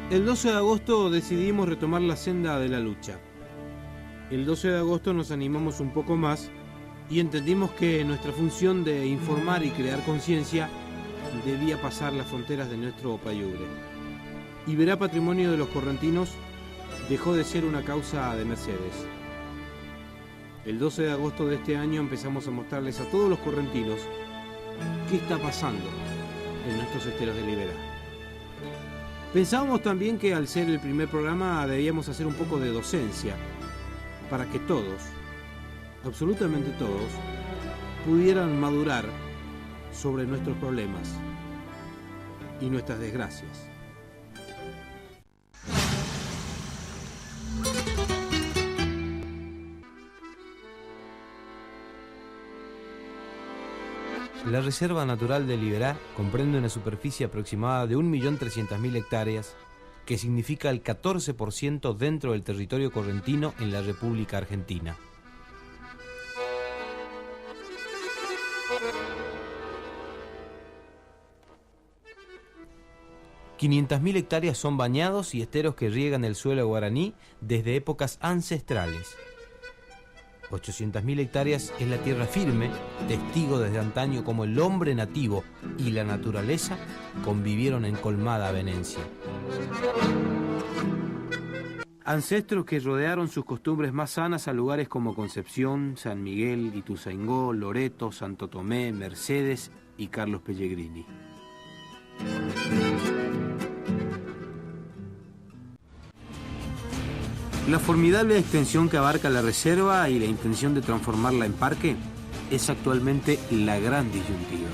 El 12 de agosto decidimos retomar la senda de la lucha. El 12 de agosto nos animamos un poco más y entendimos que nuestra función de informar y crear conciencia debía pasar las fronteras de nuestro Payubre. Iberá Patrimonio de los Correntinos dejó de ser una causa de Mercedes. El 12 de agosto de este año empezamos a mostrarles a todos los correntinos qué está pasando en nuestros esteros de Liberá. Pensábamos también que al ser el primer programa debíamos hacer un poco de docencia para que todos, absolutamente todos, pudieran madurar sobre nuestros problemas y nuestras desgracias. La Reserva Natural de Liberá comprende una superficie aproximada de 1.300.000 hectáreas, que significa el 14% dentro del territorio correntino en la República Argentina. ...500.000 hectáreas son bañados y esteros que riegan el suelo guaraní desde épocas ancestrales. 800.000 hectáreas es la tierra firme, testigo desde antaño como el hombre nativo y la naturaleza convivieron en colmada avenencia. Ancestros que rodearon sus costumbres más sanas a lugares como Concepción, San Miguel, Ituzaingó, Loreto, Santo Tomé, Mercedes y Carlos Pellegrini. La formidable extensión que abarca la reserva y la intención de transformarla en parque es actualmente la gran disyuntiva.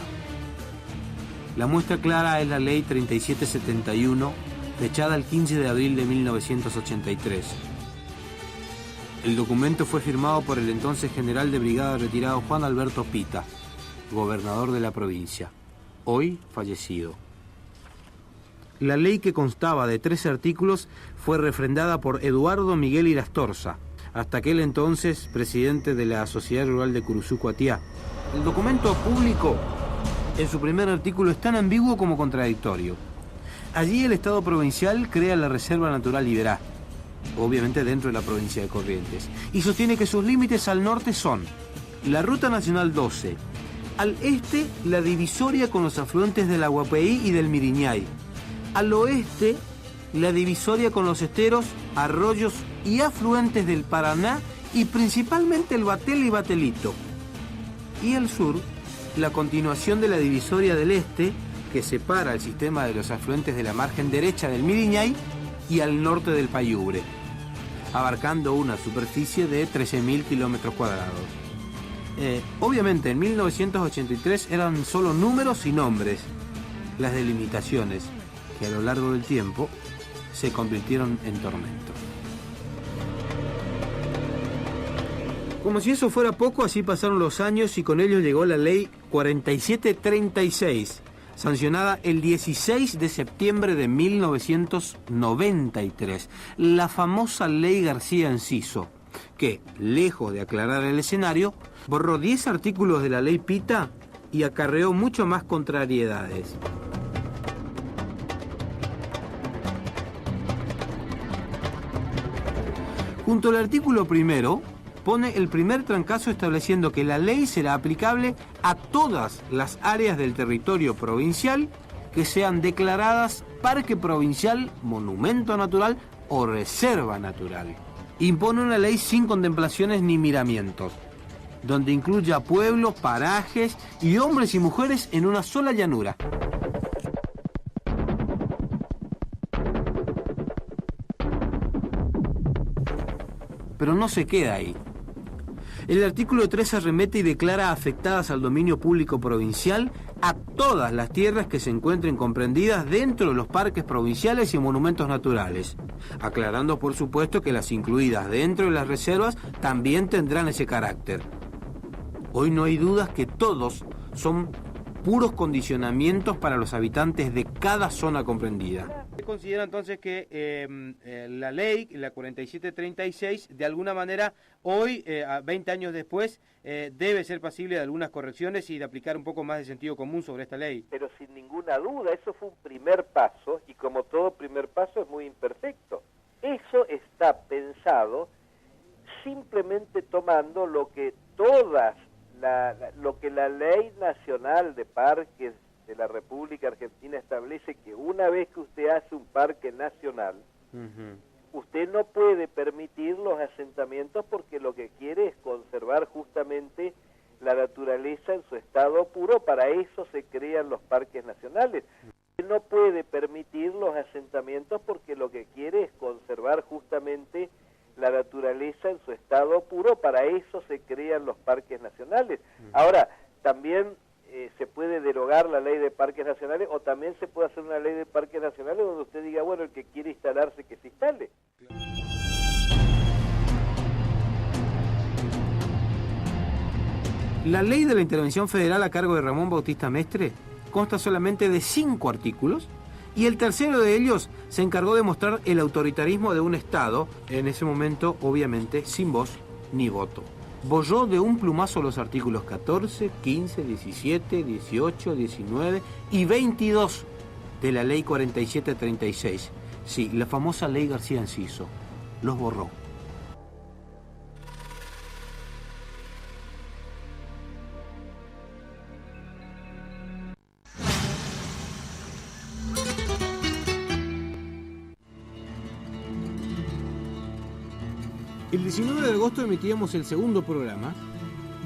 La muestra clara es la Ley 3771, fechada el 15 de abril de 1983. El documento fue firmado por el entonces general de brigada retirado Juan Alberto Pita, gobernador de la provincia, hoy fallecido. La ley, que constaba de 13 artículos, fue refrendada por Eduardo Miguel Irastorza, hasta aquel entonces presidente de la Sociedad Rural de Curuzú-Cuatiá. El documento público, en su primer artículo, es tan ambiguo como contradictorio. Allí el Estado provincial crea la Reserva Natural Liberá, obviamente dentro de la provincia de Corrientes, y sostiene que sus límites al norte son la Ruta Nacional 12, al este la divisoria con los afluentes del Aguapeí y del Miriñay, al oeste la divisoria con los esteros, arroyos y afluentes del Paraná y principalmente el Batel y Batelito, y al sur la continuación de la divisoria del este que separa el sistema de los afluentes de la margen derecha del Miriñay y al norte del Payubre, abarcando una superficie de 13.000 kilómetros cuadrados. Obviamente en 1983 eran solo números y nombres. Las delimitaciones, que a lo largo del tiempo se convirtieron en tormento. Como si eso fuera poco, así pasaron los años y con ello llegó la Ley 4736, sancionada el 16 de septiembre de 1993, la famosa Ley García Enciso, que, lejos de aclarar el escenario, borró 10 artículos de la Ley Pita y acarreó mucho más contrariedades. Junto al artículo primero, pone el primer trancazo estableciendo que la ley será aplicable a todas las áreas del territorio provincial que sean declaradas Parque Provincial, Monumento Natural o Reserva Natural. Impone una ley sin contemplaciones ni miramientos, donde incluya pueblos, parajes y hombres y mujeres en una sola llanura. Pero no se queda ahí. El artículo 3 arremete y declara afectadas al dominio público provincial a todas las tierras que se encuentren comprendidas dentro de los parques provinciales y monumentos naturales, aclarando por supuesto que las incluidas dentro de las reservas también tendrán ese carácter. Hoy no hay dudas que todos son puros condicionamientos para los habitantes de cada zona comprendida. ¿Usted considera entonces que la ley, la 4736, de alguna manera, hoy, 20 años después, debe ser pasible de algunas correcciones y de aplicar un poco más de sentido común sobre esta ley? Pero sin ninguna duda, eso fue un primer paso, y como todo primer paso es muy imperfecto. Eso está pensado simplemente tomando lo que lo que la Ley Nacional de Parques de la República Argentina establece, que una vez que usted hace un parque nacional, usted no puede permitir los asentamientos porque lo que quiere es conservar justamente la naturaleza en su estado puro. Para eso se crean los parques nacionales. Usted no puede permitir los asentamientos porque lo que quiere es conservar justamente la naturaleza en su estado puro. Para eso se crean los parques nacionales. Ahora, también se puede derogar la ley de parques nacionales, o también se puede hacer una ley de parques nacionales donde usted diga, bueno, el que quiere instalarse, que se instale. La ley de la intervención federal a cargo de Ramón Bautista Mestre consta solamente de 5 artículos, y el tercero de ellos se encargó de mostrar el autoritarismo de un Estado, en ese momento, obviamente, sin voz ni voto. Bolló de un plumazo los artículos 14, 15, 17, 18, 19 y 22 de la ley 4736. Sí, la famosa ley García Enciso. Los borró. El 19 de agosto emitíamos el segundo programa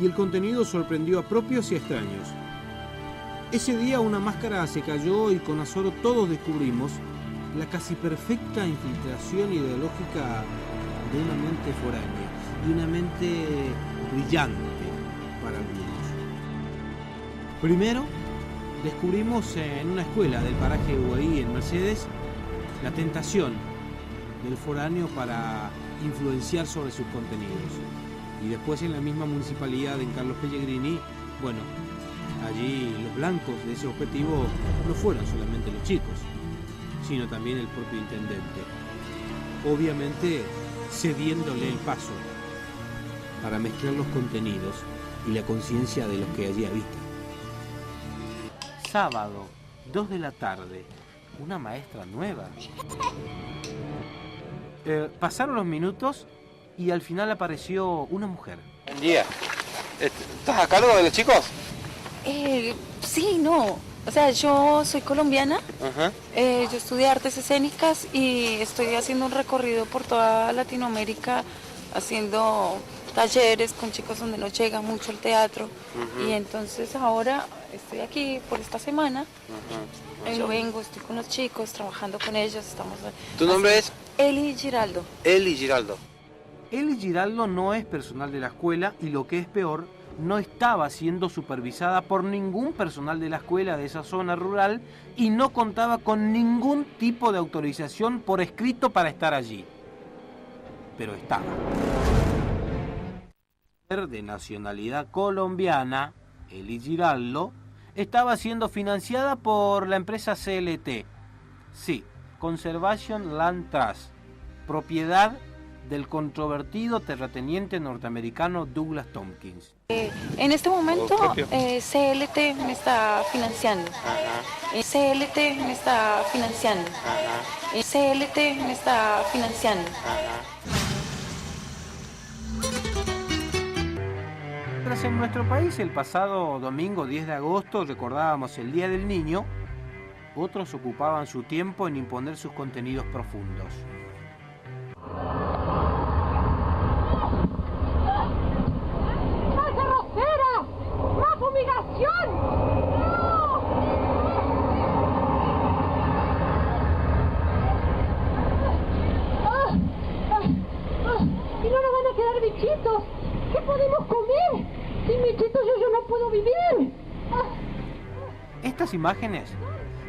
y el contenido sorprendió a propios y a extraños. Ese día una máscara se cayó y con azoro todos descubrimos la casi perfecta infiltración ideológica de una mente foránea y una mente brillante para algunos. Primero, descubrimos en una escuela del paraje UAI en Mercedes la tentación del foráneo para influenciar sobre sus contenidos. Y después en la misma municipalidad, en Carlos Pellegrini, bueno, allí los blancos de ese objetivo no fueron solamente los chicos, sino también el propio intendente, obviamente cediéndole el paso para mezclar los contenidos y la conciencia de los que allí habitan. Sábado, 2 de la tarde, una maestra nueva. Pasaron los minutos y al final apareció una mujer. Buen día. ¿Estás a cargo de los chicos? Sí, no. O sea, yo soy colombiana. Ajá. Yo estudié artes escénicas y estoy haciendo un recorrido por toda Latinoamérica, haciendo talleres con chicos donde no llega mucho el teatro. Y entonces ahora estoy aquí por esta semana. Vengo, estoy con los chicos, trabajando con ellos. ¿Tu nombre es? Eli Giraldo. Eli Giraldo. Eli Giraldo no es personal de la escuela y, lo que es peor, no estaba siendo supervisada por ningún personal de la escuela de esa zona rural y no contaba con ningún tipo de autorización por escrito para estar allí. Pero estaba. De nacionalidad colombiana, Eli Giraldo, estaba siendo financiada por la empresa CLT. Sí, Conservation Land Trust, propiedad del controvertido terrateniente norteamericano Douglas Tompkins. En este momento CLT me está financiando. CLT me está financiando. CLT me está financiando. Mientras en nuestro país el pasado domingo 10 de agosto recordábamos el Día del Niño, otros ocupaban su tiempo en imponer sus contenidos profundos. ¡Más grosera! ¡Más humillación! ¡No! ¿Y no nos van a quedar bichitos? ¿Qué podemos comer? Sin bichitos yo no puedo vivir. Estas imágenes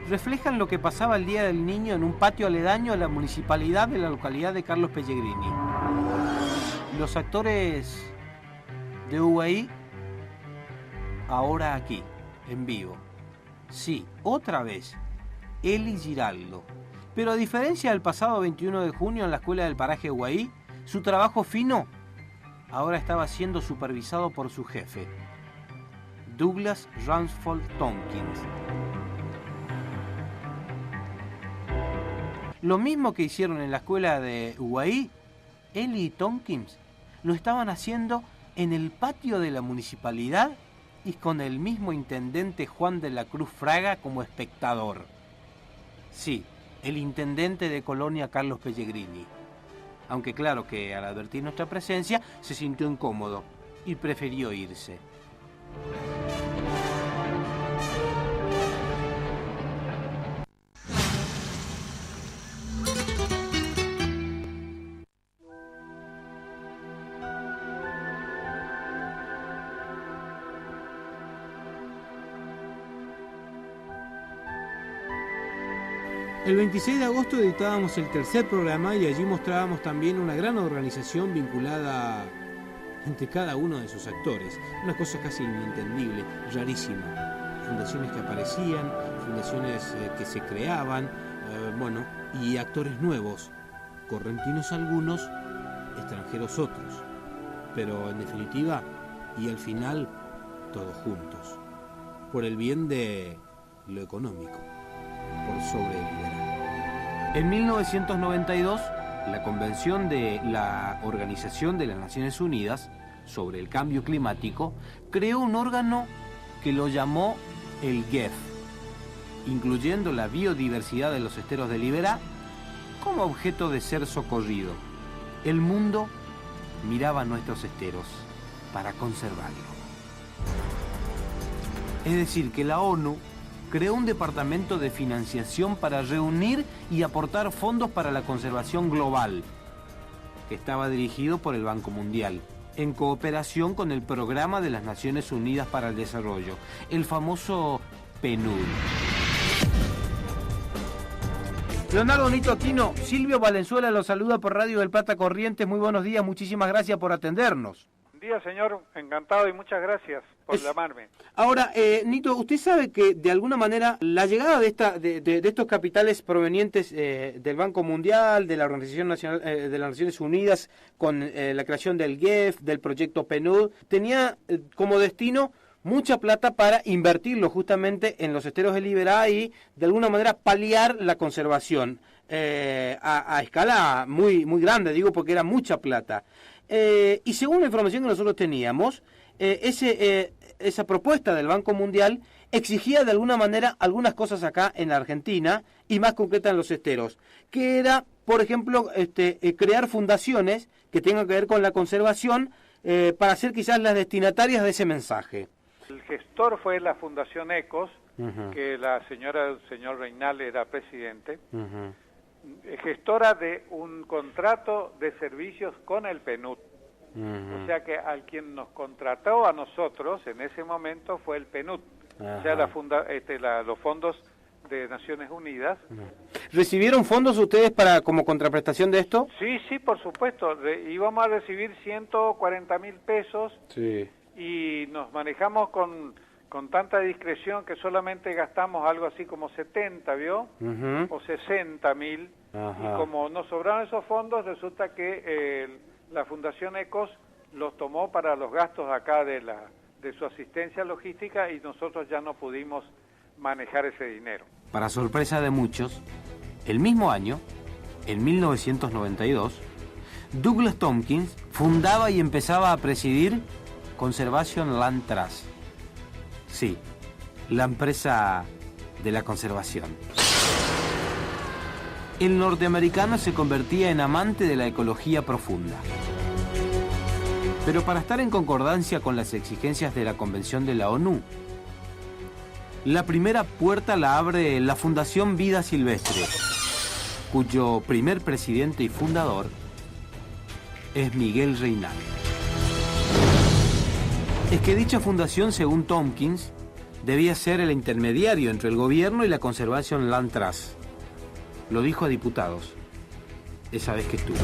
reflejan lo que pasaba el Día del Niño en un patio aledaño a la municipalidad de la localidad de Carlos Pellegrini. Los actores de UAI ahora aquí, en vivo. Sí, otra vez, Eli Giraldo, Pero a diferencia del pasado 21 de junio en la escuela del paraje Guahí, su trabajo fino ahora estaba siendo supervisado por su jefe, Douglas Rumsfeld Tompkins. Lo mismo que hicieron en la escuela de Guahí, él y Tompkins lo estaban haciendo en el patio de la municipalidad y con el mismo intendente Juan de la Cruz Fraga como espectador. Sí, el intendente de Colonia Carlos Pellegrini. Aunque claro que al advertir nuestra presencia se sintió incómodo y prefirió irse. El 26 de agosto editábamos el tercer programa y allí mostrábamos también una gran organización vinculada entre cada uno de sus actores. Una cosa casi inentendible, rarísima. Fundaciones que aparecían, fundaciones que se creaban, y actores nuevos, correntinos algunos, extranjeros otros. Pero en definitiva, y al final, todos juntos. Por el bien de lo económico, por sobre el liberal. En 1992, la Convención de la Organización de las Naciones Unidas sobre el Cambio Climático creó un órgano que lo llamó el GEF, incluyendo la biodiversidad de los esteros de Liberá como objeto de ser socorrido. El mundo miraba nuestros esteros para conservarlo. Es decir, que la ONU creó un departamento de financiación para reunir y aportar fondos para la conservación global, que estaba dirigido por el Banco Mundial, en cooperación con el Programa de las Naciones Unidas para el Desarrollo, el famoso PNUD. Leonardo Nito Aquino, Silvio Valenzuela lo saluda por Radio del Plata Corrientes. Muy buenos días, muchísimas gracias por atendernos. Buen día, señor, encantado y muchas gracias por llamarme. Ahora, Nito, usted sabe que de alguna manera la llegada de estos capitales provenientes del Banco Mundial, de la Organización Nacional de las Naciones Unidas, con la creación del GEF, del proyecto PNUD, tenía como destino mucha plata para invertirlo justamente en los esteros de Liberá y de alguna manera paliar la conservación a escala muy, muy grande, digo, porque era mucha plata. Y según la información que nosotros teníamos, esa propuesta del Banco Mundial exigía de alguna manera algunas cosas acá en la Argentina y más concreta en los esteros, que era, por ejemplo, crear fundaciones que tengan que ver con la conservación para ser quizás las destinatarias de ese mensaje. El gestor fue la Fundación ECOS, que el señor Reinal era presidente, gestora de un contrato de servicios con el PNUD. O sea que al quien nos contrató a nosotros en ese momento fue el PNUD, o sea, los fondos de Naciones Unidas. ¿Recibieron fondos ustedes como contraprestación de esto? Sí, por supuesto. Íbamos a recibir 140.000 pesos. Sí. Y nos manejamos con tanta discreción que solamente gastamos algo así como 70, ¿vio? O 60.000. Y como nos sobraron esos fondos, resulta que la Fundación ECOS los tomó para los gastos acá de su asistencia logística y nosotros ya no pudimos manejar ese dinero. Para sorpresa de muchos, el mismo año, en 1992, Douglas Tompkins fundaba y empezaba a presidir Conservation Land Trust. Sí, la empresa de la conservación. El norteamericano se convertía en amante de la ecología profunda. Pero para estar en concordancia con las exigencias de la Convención de la ONU, la primera puerta la abre la Fundación Vida Silvestre, cuyo primer presidente y fundador es Miguel Reynal. Es que dicha fundación, según Tompkins, debía ser el intermediario entre el gobierno y la Conservation Land Trust. Lo dijo a diputados, esa vez que estuvo.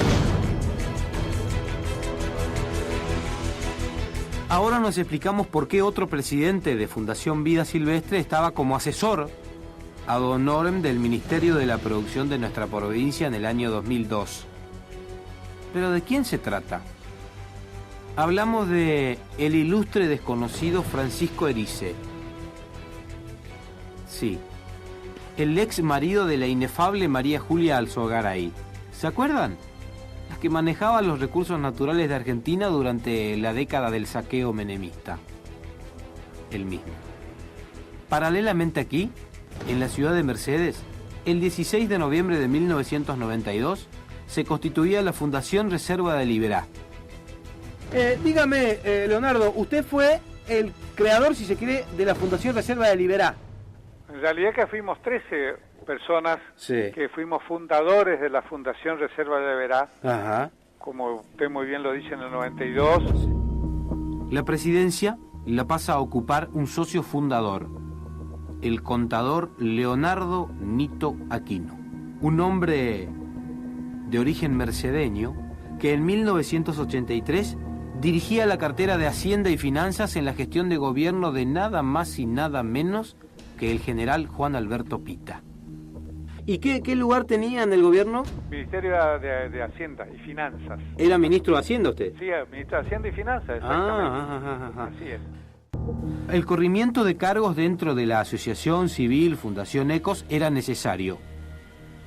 Ahora nos explicamos por qué otro presidente de Fundación Vida Silvestre estaba como asesor ad honorem del Ministerio de la Producción de nuestra provincia en el año 2002. ¿Pero de quién se trata? Hablamos de el ilustre desconocido Francisco Erice. Sí, el ex marido de la inefable María Julia Alzogaray. ¿Se acuerdan? La que manejaba los recursos naturales de Argentina durante la década del saqueo menemista. El mismo. Paralelamente aquí, en la ciudad de Mercedes, el 16 de noviembre de 1992, se constituía la Fundación Reserva de Liberá. Dígame, Leonardo, usted fue el creador, si se quiere, de la Fundación Reserva de Liberá. En realidad que fuimos 13 personas que fuimos fundadores de la Fundación Reserva de Liberá. Ajá. Como usted muy bien lo dice, en el 92. La presidencia la pasa a ocupar un socio fundador, el contador Leonardo Nito Aquino, un hombre de origen mercedeño que en 1983 dirigía la cartera de Hacienda y Finanzas en la gestión de gobierno de nada más y nada menos que el general Juan Alberto Pita. ¿Y qué lugar tenía en el gobierno? Ministerio de Hacienda y Finanzas. ¿Era ministro de Hacienda usted? Sí, ministro de Hacienda y Finanzas, exactamente. Así es. El corrimiento de cargos dentro de la Asociación Civil Fundación Ecos era necesario.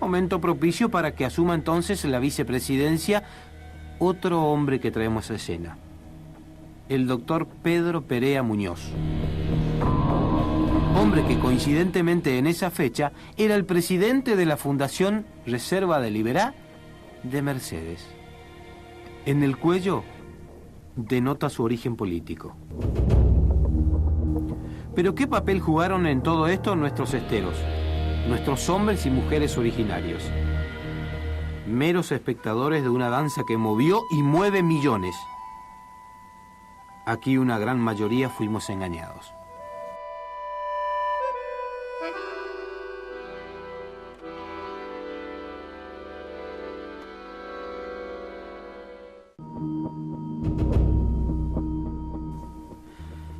Momento propicio para que asuma entonces la vicepresidencia otro hombre que traemos a escena, el doctor Pedro Perea Muñoz. Hombre que coincidentemente en esa fecha era el presidente de la Fundación Reserva de Liberá de Mercedes. En el cuello denota su origen político. Pero ¿qué papel jugaron en todo esto nuestros esteros, nuestros hombres y mujeres originarios? Meros espectadores de una danza que movió y mueve millones. Aquí una gran mayoría fuimos engañados.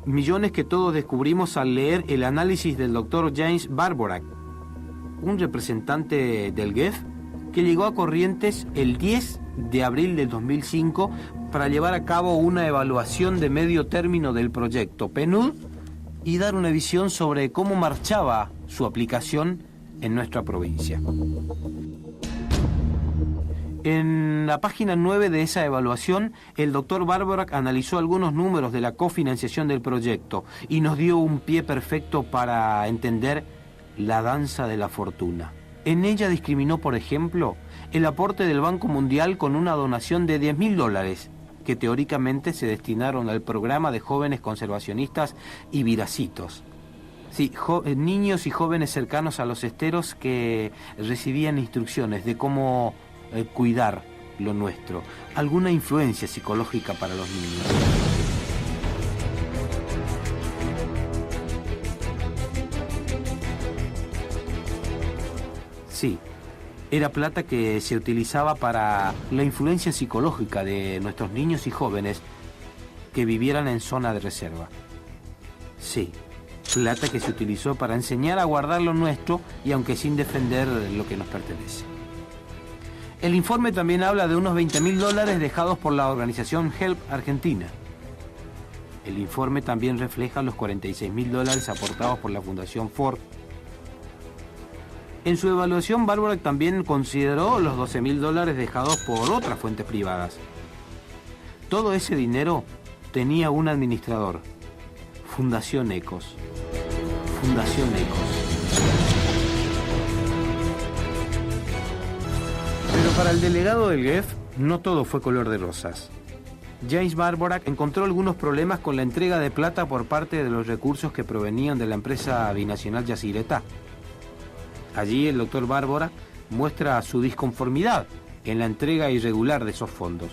Millones que todos descubrimos al leer el análisis del doctor James Barborak, un representante del GEF que llegó a Corrientes el 10 de abril del 2005 para llevar a cabo una evaluación de medio término del proyecto PNUD y dar una visión sobre cómo marchaba su aplicación en nuestra provincia. En la página 9 de esa evaluación, el doctor Barborak analizó algunos números de la cofinanciación del proyecto y nos dio un pie perfecto para entender la danza de la fortuna. En ella discriminó, por ejemplo, el aporte del Banco Mundial con una donación de $10.000, que teóricamente se destinaron al programa de jóvenes conservacionistas y viracitos. Sí, niños y jóvenes cercanos a los esteros que recibían instrucciones de cómo cuidar lo nuestro, alguna influencia psicológica para los niños. Sí, era plata que se utilizaba para la influencia psicológica de nuestros niños y jóvenes que vivieran en zona de reserva. Sí, plata que se utilizó para enseñar a guardar lo nuestro y aunque sin defender lo que nos pertenece. El informe también habla de unos $20.000 dejados por la organización HELP Argentina. El informe también refleja los $46.000 aportados por la Fundación Ford. En su evaluación, Barborak también consideró los $12.000 dejados por otras fuentes privadas. Todo ese dinero tenía un administrador, Fundación Ecos. Fundación Ecos. Pero para el delegado del GEF, no todo fue color de rosas. James Barborak encontró algunos problemas con la entrega de plata por parte de los recursos que provenían de la empresa binacional Yacyretá. Allí el doctor Barborak muestra su disconformidad en la entrega irregular de esos fondos.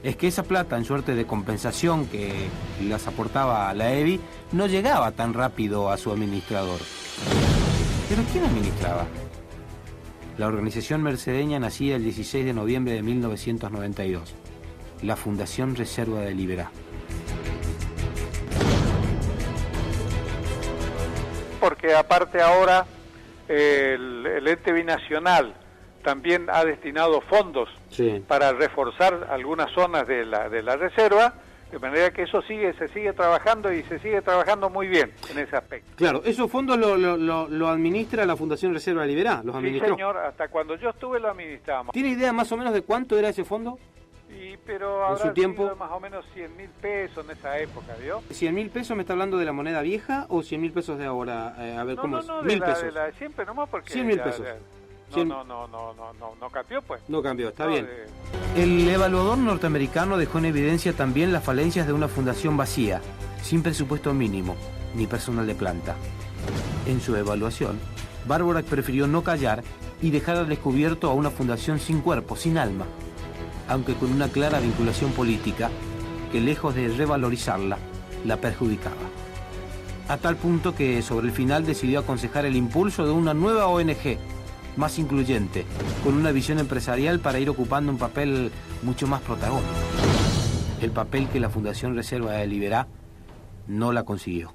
Es que esa plata en suerte de compensación que las aportaba a la EBI no llegaba tan rápido a su administrador. ¿Pero quién administraba? La organización mercedeña nacida el 16 de noviembre de 1992, la Fundación Reserva de Liberá. Porque aparte ahora el ente binacional también ha destinado fondos para reforzar algunas zonas de la reserva, de manera que eso se sigue trabajando y se sigue trabajando muy bien en ese aspecto. Claro, esos fondos lo administra la Fundación Reserva de Liberá, los administró. Sí, señor, hasta cuando yo estuve lo administramos. ¿Tiene idea más o menos de cuánto era ese fondo? Pero habrá su tiempo sido más o menos 100.000 pesos en esa época, ¿vio? ¿100.000 pesos me está hablando de la moneda vieja o 100.000 pesos de ahora? A ver, ¿cómo es? No, 1.000 pesos. de la de siempre nomás porque... 100.000 pesos. No cambió, pues. No cambió, está bien. El evaluador norteamericano dejó en evidencia también las falencias de una fundación vacía, sin presupuesto mínimo, ni personal de planta. En su evaluación, Barbora prefirió no callar y dejar al descubierto a una fundación sin cuerpo, sin alma, aunque con una clara vinculación política que, lejos de revalorizarla, la perjudicaba. A tal punto que sobre el final decidió aconsejar el impulso de una nueva ONG, más incluyente, con una visión empresarial para ir ocupando un papel mucho más protagónico. El papel que la Fundación Reserva de Liberá no la consiguió.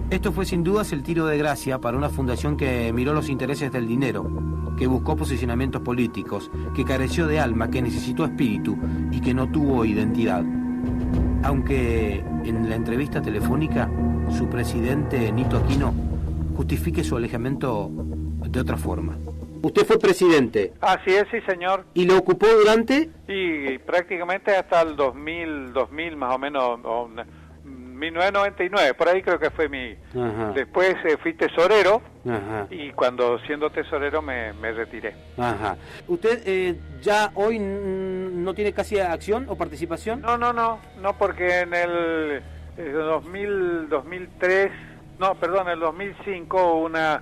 Esto fue sin dudas el tiro de gracia para una fundación que miró los intereses del dinero, que buscó posicionamientos políticos, que careció de alma, que necesitó espíritu y que no tuvo identidad. Aunque en la entrevista telefónica su presidente, Nito Aquino, justifique su alejamiento de otra forma. Usted fue presidente. Así es, sí, señor. ¿Y lo ocupó durante? Y prácticamente hasta el 2000 más o menos, 1999, por ahí creo que fue mi... Ajá. Después fui tesorero. Ajá. Y cuando siendo tesorero me retiré. Ajá. ¿Usted ya hoy no tiene casi acción o participación? No, porque en el 2003, en el 2005 hubo una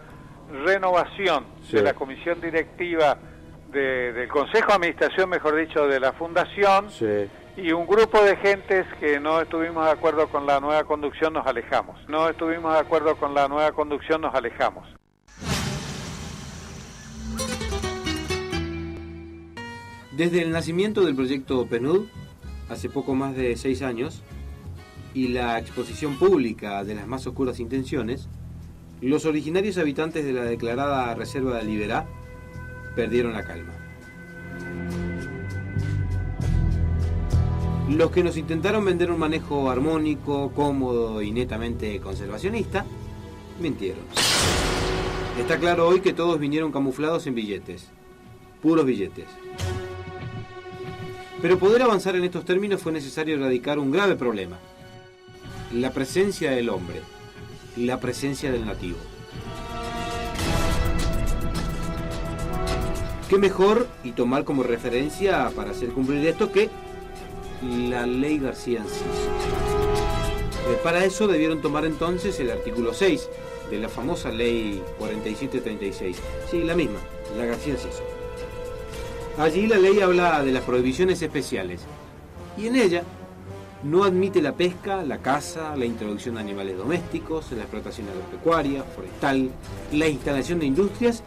renovación de la comisión directiva del Consejo de Administración, mejor dicho, de la Fundación, y un grupo de gentes que no estuvimos de acuerdo con la nueva conducción nos alejamos. Desde el nacimiento del proyecto PNUD, hace poco más de 6 años, y la exposición pública de las más oscuras intenciones, los originarios habitantes de la declarada Reserva de Liberá perdieron la calma. Los que nos intentaron vender un manejo armónico, cómodo y netamente conservacionista, mintieron. Está claro hoy que todos vinieron camuflados en billetes, puros billetes. Pero poder avanzar en estos términos fue necesario erradicar un grave problema: la presencia del hombre, la presencia del nativo. ¿Qué mejor y tomar como referencia para hacer cumplir esto que la ley García-Enciso? Para eso debieron tomar entonces el artículo 6 de la famosa ley 4736. Sí, la misma, la García-Enciso. Allí la ley habla de las prohibiciones especiales y en ella no admite la pesca, la caza, la introducción de animales domésticos, la explotación agropecuaria, forestal, la instalación de industrias,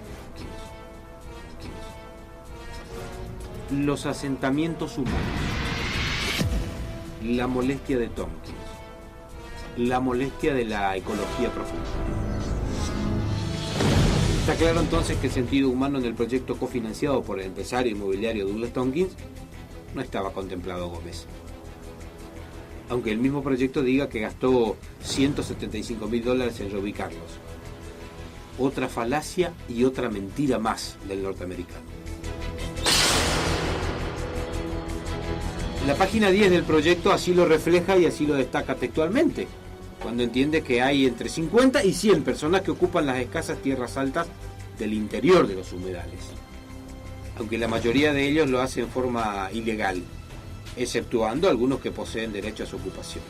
los asentamientos humanos, la molestia de Tompkins, la molestia de la ecología profunda. Está claro entonces que el sentido humano en el proyecto cofinanciado por el empresario inmobiliario Douglas Tompkins no estaba contemplado Gómez. Aunque el mismo proyecto diga que gastó $175.000 en reubicarlos. Otra falacia y otra mentira más del norteamericano. La página 10 del proyecto así lo refleja y así lo destaca textualmente, cuando entiende que hay entre 50 y 100 personas que ocupan las escasas tierras altas del interior de los humedales, aunque la mayoría de ellos lo hace en forma ilegal, exceptuando algunos que poseen derecho a su ocupación.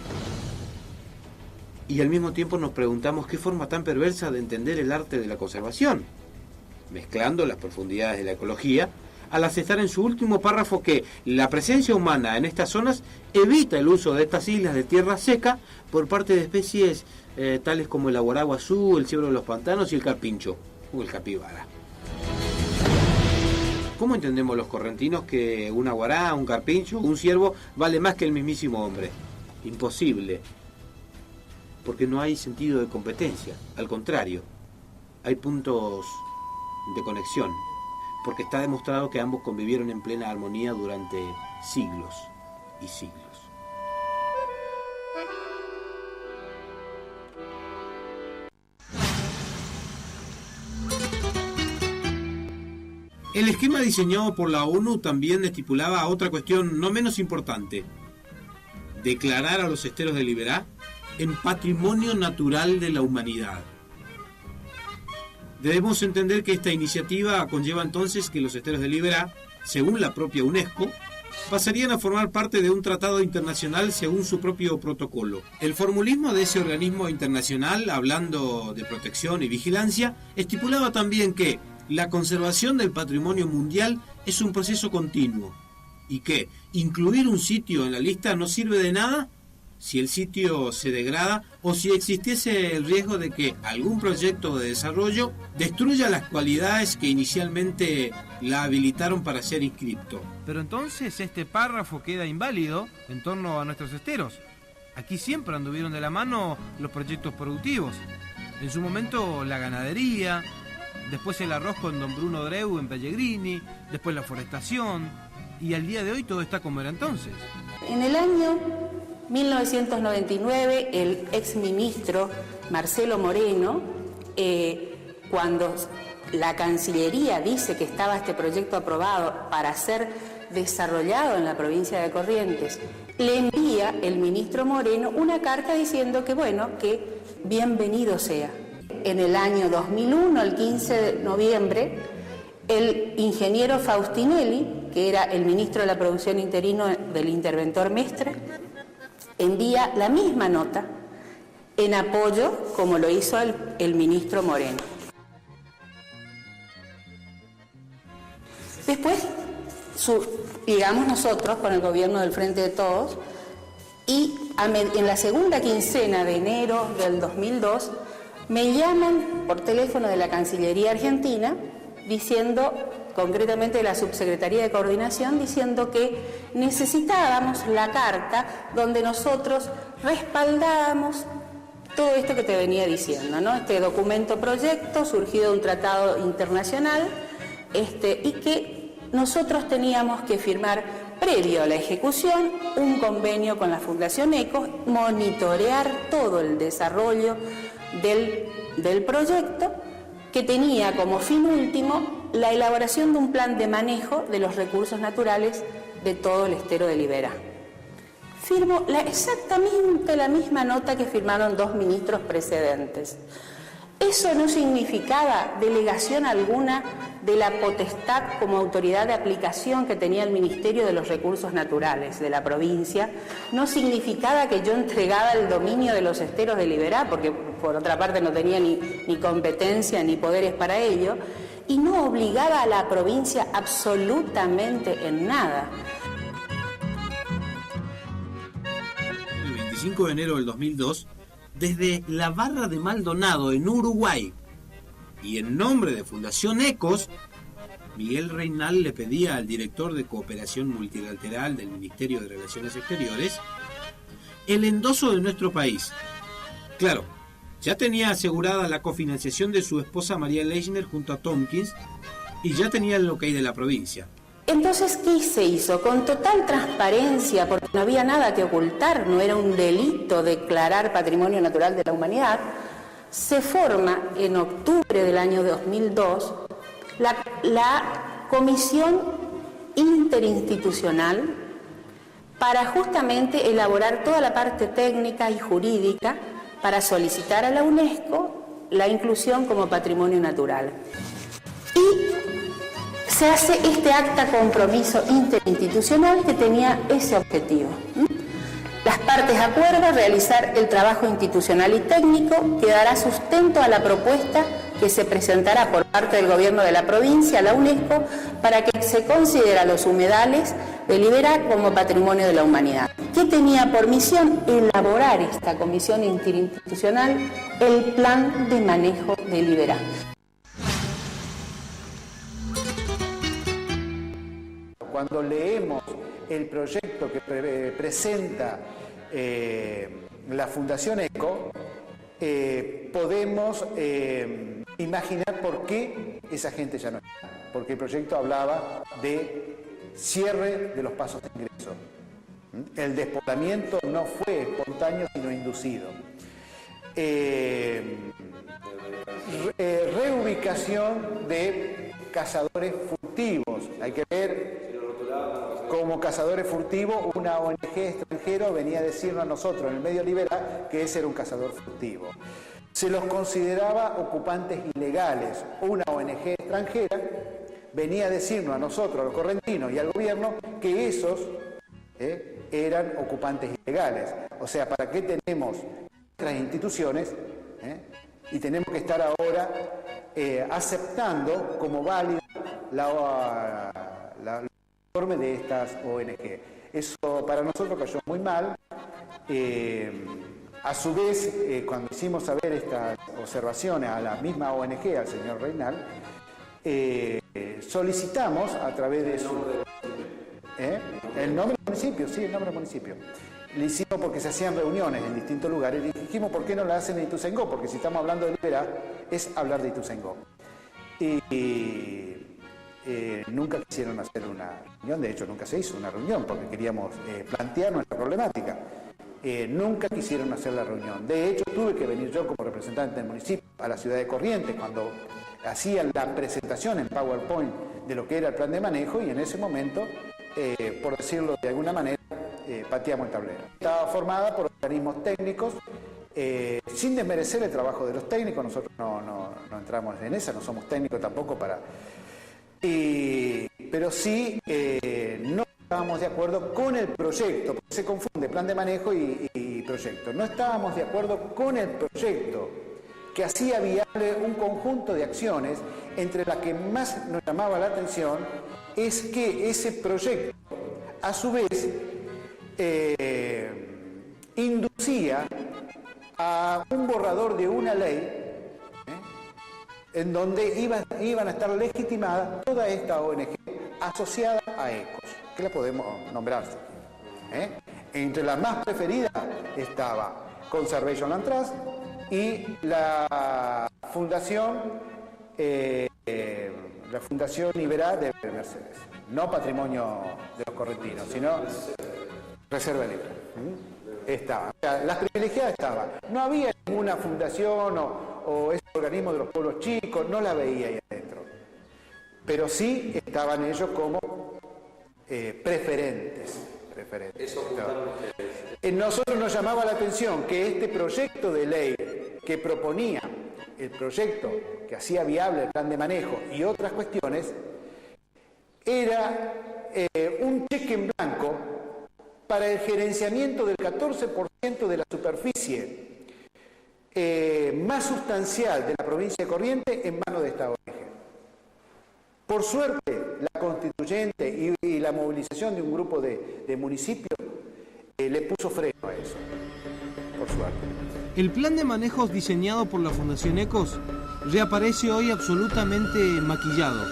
Y al mismo tiempo nos preguntamos qué forma tan perversa de entender el arte de la conservación, mezclando las profundidades de la ecología, al aceptar en su último párrafo que la presencia humana en estas zonas evita el uso de estas islas de tierra seca por parte de especies tales como el aguaraguazú, el ciervo de los pantanos y el carpincho, o el capibara. ¿Cómo entendemos los correntinos que un aguará, un carpincho, un ciervo vale más que el mismísimo hombre? Imposible. porque no hay sentido de competencia, al contrario, hay puntos de conexión, porque está demostrado que ambos convivieron en plena armonía durante siglos y siglos. El esquema diseñado por la ONU también estipulaba otra cuestión no menos importante: declarar a los esteros de Liberá en patrimonio natural de la humanidad. Debemos entender que esta iniciativa conlleva entonces que los esteros de Liberá, según la propia UNESCO, pasarían a formar parte de un tratado internacional según su propio protocolo. El formulismo de ese organismo internacional, hablando de protección y vigilancia, estipulaba también que la conservación del patrimonio mundial es un proceso continuo y que incluir un sitio en la lista no sirve de nada si el sitio se degrada o si existiese el riesgo de que algún proyecto de desarrollo destruya las cualidades que inicialmente la habilitaron para ser inscripto. Pero entonces este párrafo queda inválido en torno a nuestros esteros. Aquí siempre anduvieron de la mano los proyectos productivos. En su momento la ganadería, después el arroz con don Bruno Dreu en Pellegrini, después la forestación, y al día de hoy todo está como era entonces. En el año 1999, el exministro Marcelo Moreno, cuando la Cancillería dice que estaba este proyecto aprobado para ser desarrollado en la provincia de Corrientes, le envía el ministro Moreno una carta diciendo que bueno, que bienvenido sea. En el año 2001, el 15 de noviembre, el ingeniero Faustinelli, que era el ministro de la Producción interino del interventor Mestre, envía la misma nota en apoyo, como lo hizo el ministro Moreno. Después, llegamos nosotros con el gobierno del Frente de Todos y en la segunda quincena de enero del 2002 me llaman por teléfono de la Cancillería Argentina diciendo, concretamente de la Subsecretaría de Coordinación, diciendo que necesitábamos la carta donde nosotros respaldábamos todo esto que te venía diciendo, ¿no? Este documento proyecto surgido de un tratado internacional, y que nosotros teníamos que firmar previo a la ejecución un convenio con la Fundación ECOS, monitorear todo el desarrollo del proyecto, que tenía como fin último la elaboración de un plan de manejo de los recursos naturales de todo el estero de Liberá. Firmo exactamente la misma nota que firmaron dos ministros precedentes. Eso no significaba delegación alguna de la potestad como autoridad de aplicación que tenía el Ministerio de los Recursos Naturales de la provincia. No significaba que yo entregaba el dominio de los esteros de Liberá, porque por otra parte no tenía ni competencia ni poderes para ello, y no obligaba a la provincia absolutamente en nada. El 25 de enero del 2002, desde la Barra de Maldonado, en Uruguay, y en nombre de Fundación ECOS, Miguel Reynal le pedía al director de Cooperación Multilateral del Ministerio de Relaciones Exteriores el endoso de nuestro país. Claro, ya tenía asegurada la cofinanciación de su esposa María Lechner junto a Tompkins y ya tenía el ok de la provincia. Entonces, ¿qué se hizo? Con total transparencia, porque no había nada que ocultar, no era un delito declarar Patrimonio Natural de la Humanidad, se forma en octubre del año 2002 la Comisión Interinstitucional para justamente elaborar toda la parte técnica y jurídica para solicitar a la UNESCO la inclusión como patrimonio natural. Y se hace este acta compromiso interinstitucional que tenía ese objetivo. Las partes acuerdan realizar el trabajo institucional y técnico que dará sustento a la propuesta que se presentará por parte del gobierno de la provincia a la UNESCO para que se considere los humedales de Liberá como patrimonio de la humanidad. ¿Qué tenía por misión? Elaborar esta comisión interinstitucional el plan de manejo de Liberá. Cuando leemos el proyecto que presenta la Fundación ECO, podemos imaginar por qué esa gente ya no está. Porque el proyecto hablaba de cierre de los pasos de ingreso. El despoblamiento no fue espontáneo, sino inducido. Reubicación de cazadores furtivos. Hay que ver como cazadores furtivos, una ONG extranjera venía a decirnos a nosotros en el medio liberal que ese era un cazador furtivo. Se los consideraba ocupantes ilegales. Una ONG extranjera venía a decirnos a nosotros, a los correntinos y al gobierno, que esos eran ocupantes ilegales. O sea, ¿para qué tenemos nuestras instituciones y tenemos que estar ahora aceptando como válida la informe de estas ONG? Eso para nosotros cayó muy mal. A su vez, cuando hicimos saber estas observaciones a la misma ONG, al señor Reynal, solicitamos a través de su... El nombre del municipio, sí, el nombre del municipio. Le hicimos porque se hacían reuniones en distintos lugares y dijimos, ¿por qué no la hacen en Ituzaingó? Porque si estamos hablando de Liberá, es hablar de Ituzaingó. Nunca quisieron hacer una reunión, de hecho nunca se hizo una reunión porque queríamos plantear nuestra problemática. Nunca quisieron hacer la reunión. De hecho, tuve que venir yo como representante del municipio a la ciudad de Corrientes cuando hacían la presentación en PowerPoint de lo que era el plan de manejo y en ese momento, por decirlo de alguna manera, pateamos el tablero. Estaba formada por organismos técnicos, sin desmerecer el trabajo de los técnicos, nosotros no entramos en esa, no somos técnicos tampoco para... pero sí no estábamos de acuerdo con el proyecto, porque se confunde plan de manejo y proyecto. No estábamos de acuerdo con el proyecto, que hacía viable un conjunto de acciones, entre las que más nos llamaba la atención es que ese proyecto, a su vez, inducía a un borrador de una ley en donde iban a estar legitimadas toda esta ONG asociada a ECOS, que la podemos nombrar. Entre las más preferidas estaba Conservation Land Trust y la Fundación Iberá de Mercedes. No Patrimonio de los Correntinos, sino Reserva Libre. Estaba. O sea, las privilegiadas estaban. No había ninguna fundación o ese organismo de los pueblos chicos, no la veía ahí adentro. Pero sí estaban ellos como preferentes. Nosotros nos llamaba la atención que este proyecto de ley que proponía el proyecto que hacía viable el plan de manejo y otras cuestiones era un cheque en blanco para el gerenciamiento del 14% de la superficie más sustancial de la provincia de Corrientes en manos de esta ONG. Por suerte, la constituyente y la movilización de un grupo de municipios le puso freno a eso, por suerte. El plan de manejos diseñado por la Fundación ECOS reaparece hoy absolutamente maquillado.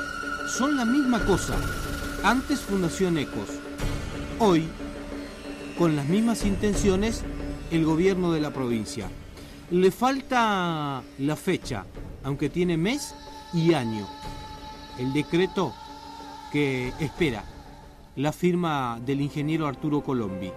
Son la misma cosa. Antes Fundación ECOS. Hoy, con las mismas intenciones, el gobierno de la provincia. Le falta la fecha, aunque tiene mes y año. El decreto que espera la firma del ingeniero Arturo Colombi.